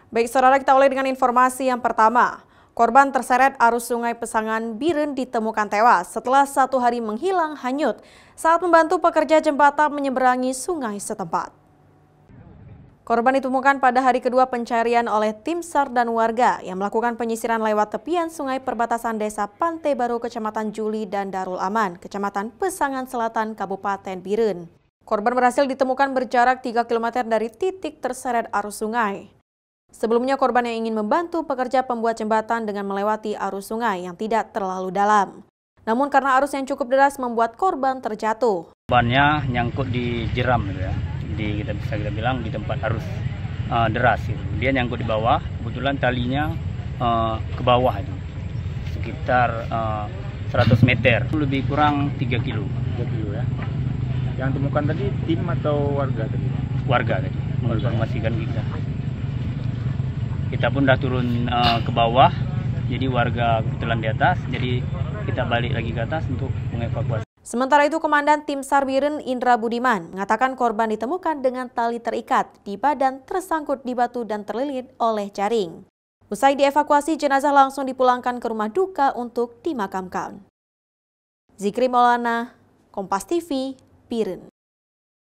Baik, saudara, kita awali dengan informasi yang pertama. Korban terseret arus sungai Pesangan Biren ditemukan tewas setelah 1 hari menghilang hanyut saat membantu pekerja jembatan menyeberangi sungai setempat. Korban ditemukan pada hari kedua pencarian oleh tim SAR dan warga yang melakukan penyisiran lewat tepian sungai perbatasan desa Pantai Baru, Kecamatan Juli dan Darul Aman, Kecamatan Pesangan Selatan, Kabupaten Biren. Korban berhasil ditemukan berjarak 3 km dari titik terseret arus sungai. Sebelumnya korban yang ingin membantu pekerja pembuat jembatan dengan melewati arus sungai yang tidak terlalu dalam. Namun karena arus yang cukup deras membuat korban terjatuh. Korbannya nyangkut di jeram gitu ya. Kita bisa bilang di tempat arus deras gitu. Dia nyangkut di bawah, kebetulan talinya ke bawah itu. Sekitar 100 meter, lebih kurang 3 kilo. 3 kilo ya. Yang temukan tadi tim atau warga tadi? Warga tadi, menginformasikan kita. Kita pun udah turun ke bawah, jadi warga kebetulan di atas, jadi kita balik lagi ke atas untuk mengevakuasi. Sementara itu, Komandan Tim SAR Biren Indra Budiman mengatakan korban ditemukan dengan tali terikat di badan tersangkut di batu dan terlilit oleh jaring. Usai dievakuasi, jenazah langsung dipulangkan ke rumah duka untuk dimakamkan. Zikri Maulana, Kompas TV, Biren.